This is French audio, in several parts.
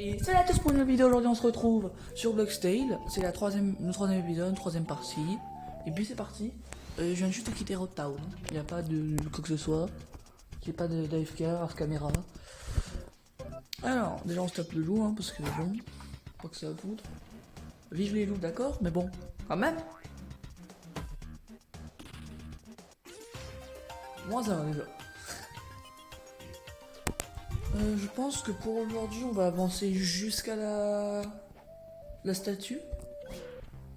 Et salut à tous pour une nouvelle vidéo. Aujourd'hui on se retrouve sur Bloxtail. C'est le troisième épisode, troisième partie. Et puis c'est parti. Je viens juste de quitter Road Town. Il n'y a pas de quoi que ce soit. J'ai pas d'AFK, hors caméra. Alors, déjà on se tape le loup, hein, parce que bon, pas que ça va foutre. Vive les loups, d'accord, mais bon, quand même. Moins un déjà. Je pense que pour aujourd'hui, on va avancer jusqu'à la statue.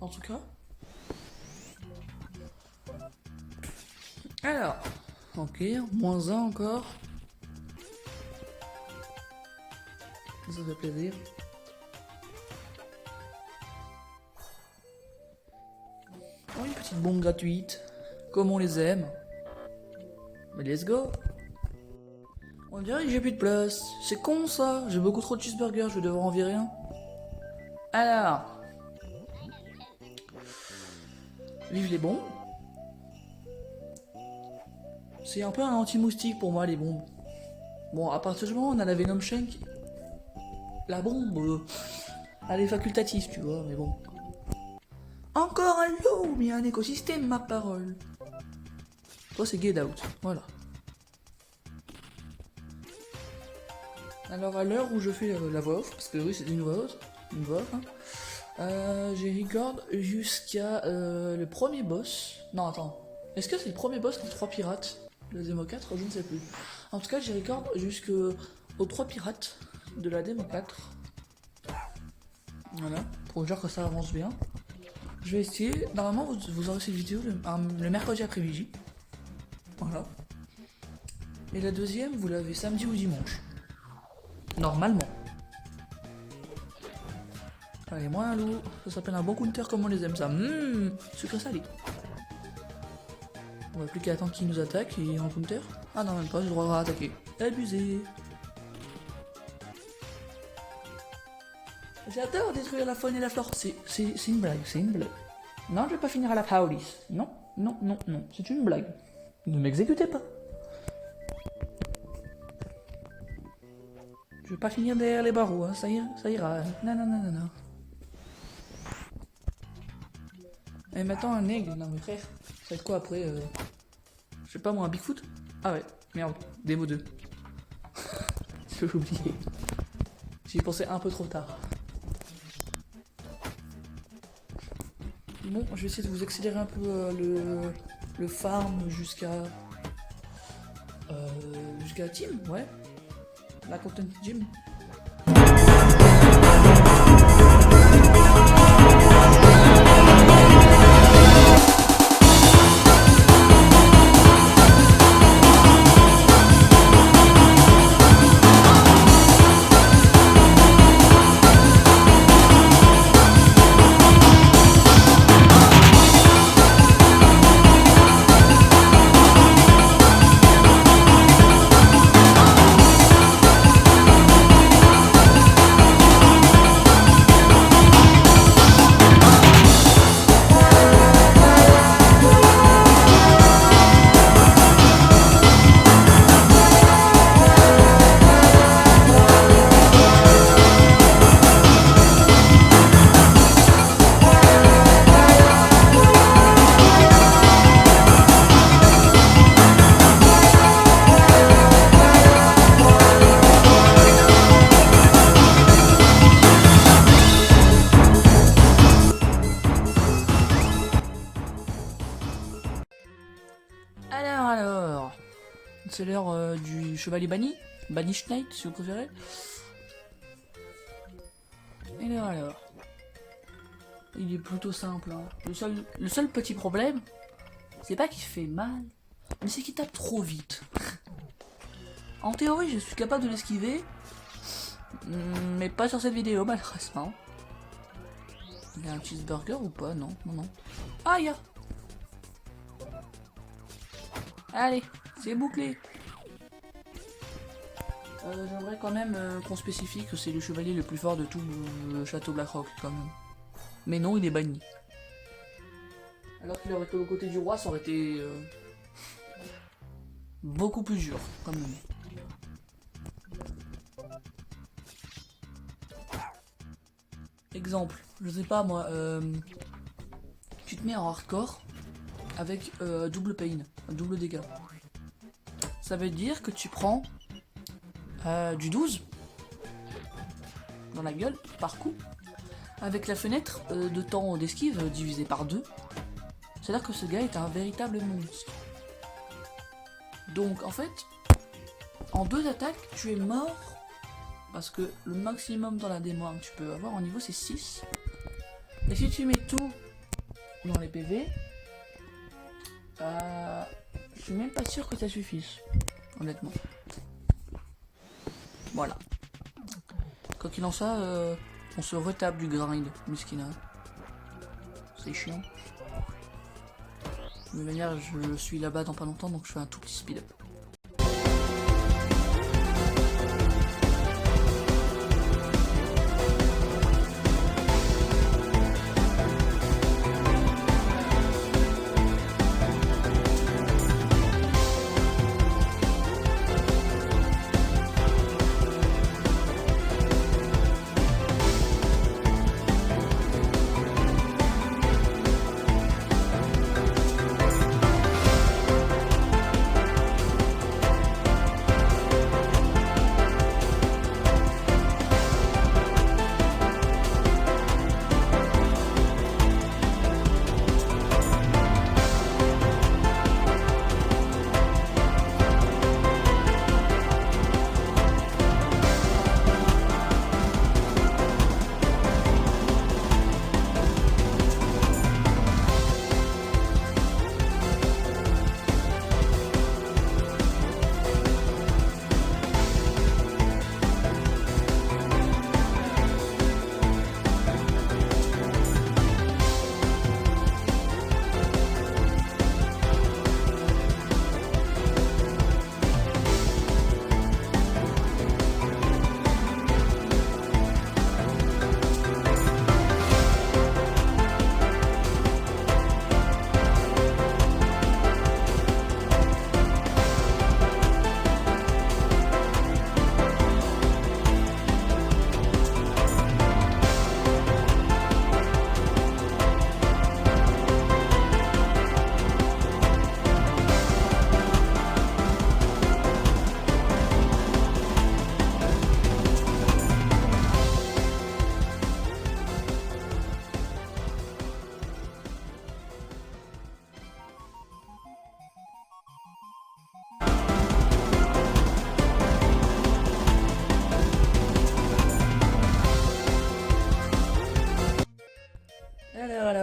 En tout cas. Alors, ok, moins un encore. Ça fait plaisir. Oh, une petite bombe gratuite. Comme on les aime. Mais let's go. On dirait que j'ai plus de place. C'est con ça. J'ai beaucoup trop de cheeseburgers, je vais devoir en virer un. Alors. Vive les bombes. C'est un peu un anti-moustique pour moi les bombes. Bon, à partir du moment où on a la Venom Shank, la bombe, elle est facultative, tu vois, mais bon. Encore un lot, mais un écosystème, ma parole. Toi, c'est Get Out, voilà. Alors, à l'heure où je fais la voix off, parce que oui, c'est une voix off, hein, j'ai record jusqu'à le premier boss. Non, attends. Est-ce que c'est le premier boss des 3 pirates? Le démo 4, je ne sais plus. En tout cas, j'ai record jusqu'aux 3 pirates de la démo 4. Voilà, pour dire que ça avance bien. Je vais essayer. Normalement, vous aurez cette vidéo le mercredi après-midi. Voilà. Et la deuxième, vous l'avez samedi ou dimanche. Normalement. Allez, moi un loup. Ça s'appelle un bon counter comme on les aime ça. Sucré salé. On va plus qu'à attendre qu'il nous attaque et en counter. Ah non, même pas, j'ai le droit à attaquer. Abusé. J'adore détruire la faune et la flore. C'est une blague, c'est une blague. Non, je vais pas finir à la police. Non, non, non, non, c'est une blague. Ne m'exécutez pas. Je vais pas finir derrière les barreaux, hein. Ça ira. Non, non, non, non, non. Et maintenant un aigle, non mais frère, ça va être quoi après je sais pas moi, un Bigfoot? Ah ouais, merde, Démo 2. J'ai oublié. J'y ai pensé un peu trop tard. Bon, je vais essayer de vous accélérer un peu le farm jusqu'à la team, ouais. La content gym. Alors, c'est l'heure du chevalier banni, Banish Knight si vous préférez. Et alors, il est plutôt simple. Hein. Le seul petit problème, c'est pas qu'il fait mal, mais c'est qu'il tape trop vite. En théorie, je suis capable de l'esquiver, mais pas sur cette vidéo malheureusement. Il y a un cheeseburger ou pas? Non, non, non. Ah, il y a. Allez, c'est bouclé. J'aimerais quand même qu'on spécifie que c'est le chevalier le plus fort de tout le château Blackrock quand même. Mais non, il est banni. Alors qu'il aurait été aux côtés du roi, ça aurait été beaucoup plus dur quand même. Exemple, je sais pas moi, tu te mets en hardcore avec double pain, double dégâts. Ça veut dire que tu prends du 12 dans la gueule par coup, avec la fenêtre de temps d'esquive divisée par 2. C'est-à-dire que ce gars est un véritable monstre. Donc en fait, en 2 attaques, tu es mort. Parce que le maximum dans la démo que tu peux avoir en niveau c'est 6. Et si tu mets tout dans les PV, je suis même pas sûr que ça suffise. Honnêtement. Voilà. Quoi qu'il en soit, on se retape du grind, Miskina. C'est chiant. De toute manière, je suis là-bas dans pas longtemps, donc je fais un tout petit speed up.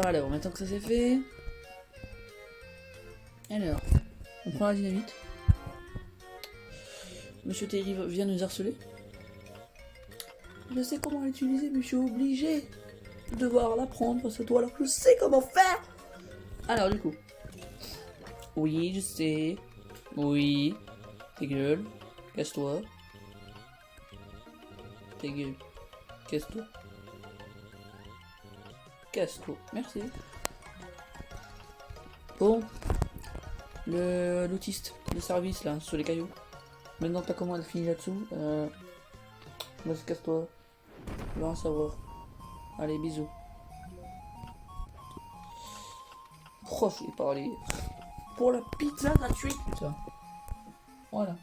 Alors, maintenant que ça c'est fait. Alors, on prend la dynamite. Monsieur Terry vient nous harceler. Je sais comment l'utiliser, mais je suis obligé de devoir l'apprendre face à toi alors que je sais comment faire. Alors, du coup. Oui, je sais. Oui. Ta gueule. Casse-toi. Ta gueule. Casse-toi. Casse-toi. Merci. Bon. L'autiste de service là, sur les cailloux. Maintenant que ta commande fini là-dessous, vas-y, casse-toi. Je veux en savoir. Allez, bisous. Oh, je vais parler. Pour la pizza gratuite, putain. Voilà.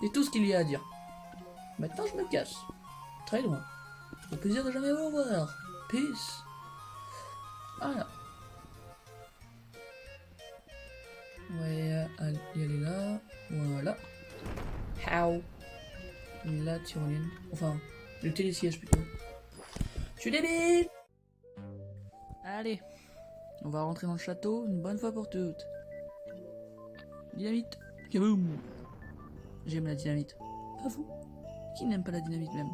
C'est tout ce qu'il y a à dire. Maintenant, je me casse. Très loin. Au plaisir de jamais vous revoir. Peace. Voilà. Ouais, elle est là. Voilà. How. La tyrolienne. Enfin, le télésiège plutôt. Je suis débile. Allez. On va rentrer dans le château une bonne fois pour toutes. Dynamite. Kaboum. J'aime la dynamite. Pas vous? Qui n'aime pas la dynamite même?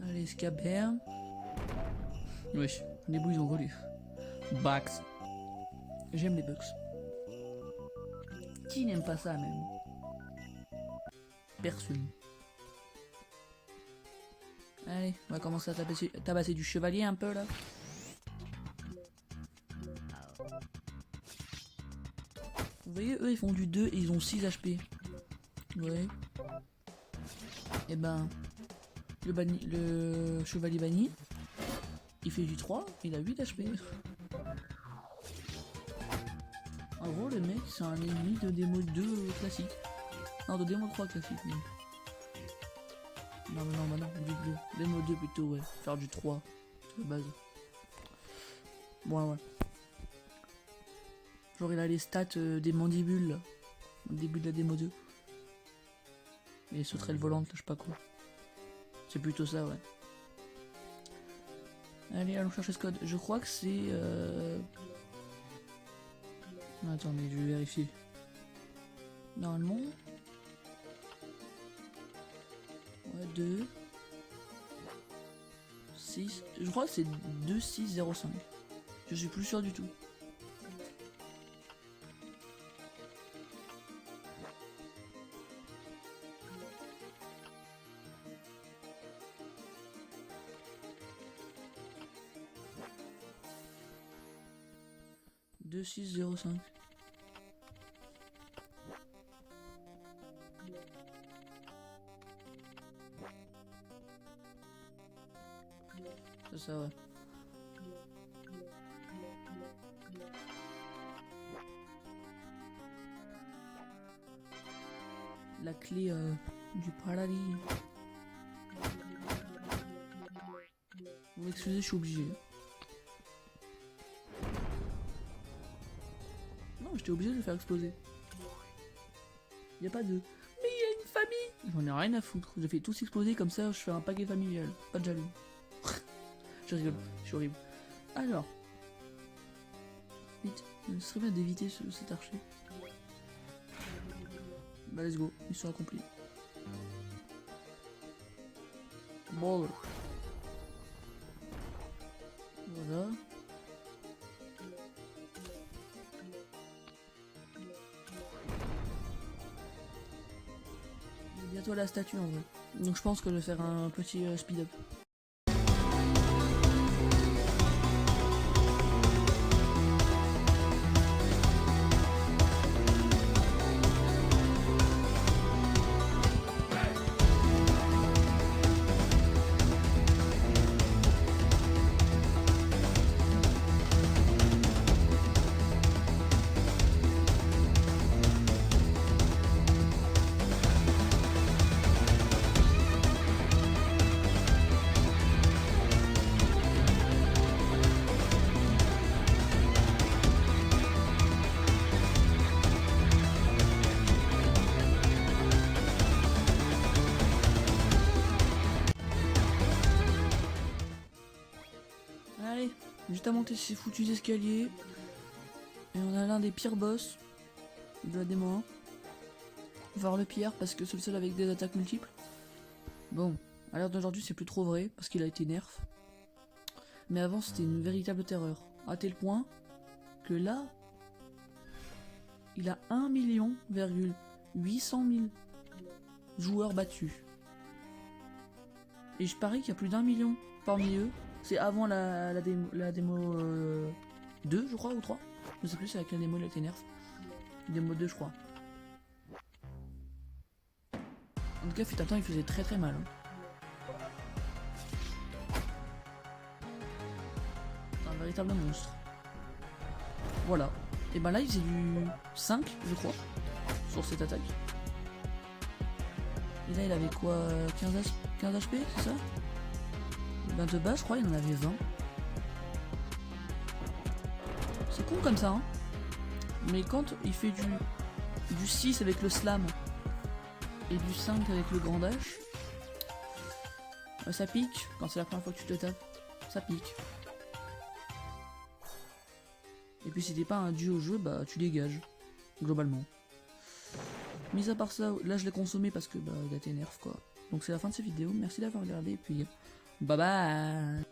Allez, Scabert. Wesh, les bouts ils ont volé. Bugs. J'aime les bugs. Qui n'aime pas ça même? Personne. Allez, on va commencer à tabasser du chevalier un peu là. Vous voyez, eux ils font du 2 et ils ont 6 HP. Ouais. Et ben, le chevalier banni, il fait du 3, il a 8 HP. En gros, le mec, c'est un ennemi de démo 2 classique. Non, de démo 3 classique, mais... Non, du 2. Démo 2 plutôt, ouais. Faire du 3, c'est la base. Bon, ouais. Genre, il a les stats des mandibules, là, au début de la démo 2. Et les sauterelles volantes, je sais pas quoi. C'est plutôt ça, ouais. Allez, allons chercher ce code. Je crois que c'est... Attendez, je vais vérifier. Normalement... Ouais, 2... 6... Je crois que c'est 2605. Je suis plus sûr du tout. « 2605. C'est ça, ouais. La clé du paradis. Vous m'excusez, je suis obligé. Non, j'étais obligé de le faire exploser. Y a pas de... Mais il y a une famille. J'en ai rien à foutre. Je fais tous exploser comme ça, je fais un paquet familial. Pas de jaloux. Je rigole, je suis horrible. Alors. Vite, il serait bien d'éviter cet archer. Bah let's go, mission accomplie. Bon. Voilà. Bientôt la statue en vrai. Donc je pense que je vais faire un petit speed up. Allez, juste à monter ces foutus escaliers. Et on a l'un des pires boss de la démo 1. Voir le pire parce que c'est le seul avec des attaques multiples. Bon, à l'heure d'aujourd'hui c'est plus trop vrai parce qu'il a été nerf. Mais avant c'était une véritable terreur. À tel point que là, il a 1,8 million joueurs battus. Et je parie qu'il y a plus d'1 million parmi eux. C'est avant la démo 2 je crois ou 3. Je sais plus c'est avec la démo il a été nerf. Démo 2 je crois. En tout cas fut un temps il faisait très mal. C'est un véritable monstre. Voilà. Et ben là il faisait du 5 je crois. Sur cette attaque. Et là il avait quoi 15 HP c'est ça? Ben de base je crois il en avait 20. C'est con comme ça hein. Mais quand il fait du 6 avec le slam et du 5 avec le grand dash, ça pique quand c'est la première fois que tu te tapes. Ça pique. Et puis si t'es pas un dieu au jeu, bah tu dégages. Globalement. Mis à part ça, là je l'ai consommé parce que bah il a été nerf quoi. Donc c'est la fin de cette vidéo, merci d'avoir regardé et puis bye bye.